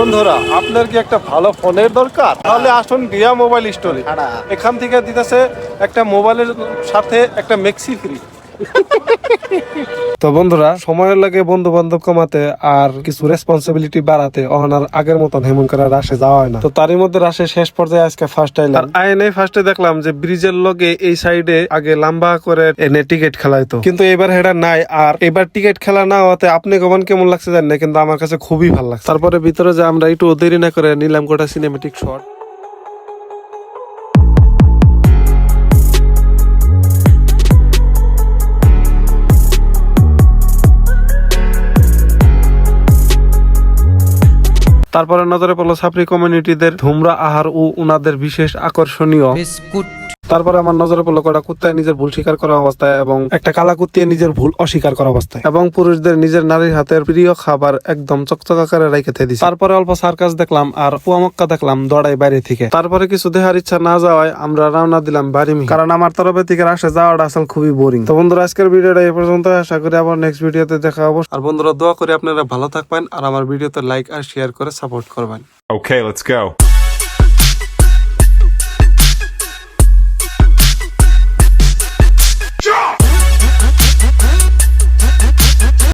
বন্ধুরা, আপনার কি একটা ভালো ফোনের দরকার? তাহলে আসুন রিয়া মোবাইল স্টোরে। এখান থেকে দিতেছে একটা মোবাইলের সাথে একটা মেক্সি ফ্রি। তো বন্ধুরা, সময়ের লাগে বন্ধু বান্ধব কমাতে আর কিছু রেসপন্সিবিলিটি বাড়াতে অহনার আগের মতন হেমন করে রাশে যাওয়া হয় না। তো তারই মধ্যে রাশে শেষ পর্যায়ে আজকে ফার্স্ট আইলাম। আইনে ফার্স্টে দেখলাম যে ব্রিজের লগে এই সাইডে আগে লম্বা করে এনে টিকিট খেলাইতো, কিন্তু এবার হেডা নাই। আর এবার টিকিট খেলা না হতে আপনি কখন কেমন লাগছে জানেন না, কিন্তু আমার কাছে খুবই ভালো লাগছে। তারপরে ভিতরে যে আমরা একটু দেরি না করে নিলাম গোটা সিনেমেটিক শট। তারপরে নজরে পড়লো ছাপরি কমিউনিটিদের ধুমরা আহার ও উনাদের বিশেষ আকর্ষণীয় বিস্কুট। তারপরে আমার নজরে পড়লো কটা কুত্তায় নিজের ভুল স্বীকার করা অবস্থায় এবং একটা কালা কুত্তিয়ে নিজের ভুল অস্বীকার করা অবস্থায়, এবং পুরুষদের নিজের নারীর হাতের প্রিয় খাবার একদম চকচক আকারে রেখে দিয়েছে। তারপরে অল্প সার্কাস দেখলাম আর পুয়ামক্কা দেখলাম দড়াই বাইরে থেকে। তারপরে কিছু দেখার ইচ্ছা না যাওয়ায় আমরা রওনা দিলাম বাড়ি, কারণ আমার তরফে থেকে আসে যাওয়াটা আসলে খুবই বোরিং। তো বন্ধুরা, আজকের ভিডিওটা এই পর্যন্ত। আশা করি আবার নেক্সট ভিডিওতে দেখা হবো। আর বন্ধুরা, দোয়া করি আপনারা ভালো থাকবেন আর আমার ভিডিওতে লাইক আর শেয়ার করে সাপোর্ট করবেন। Okay, let's go.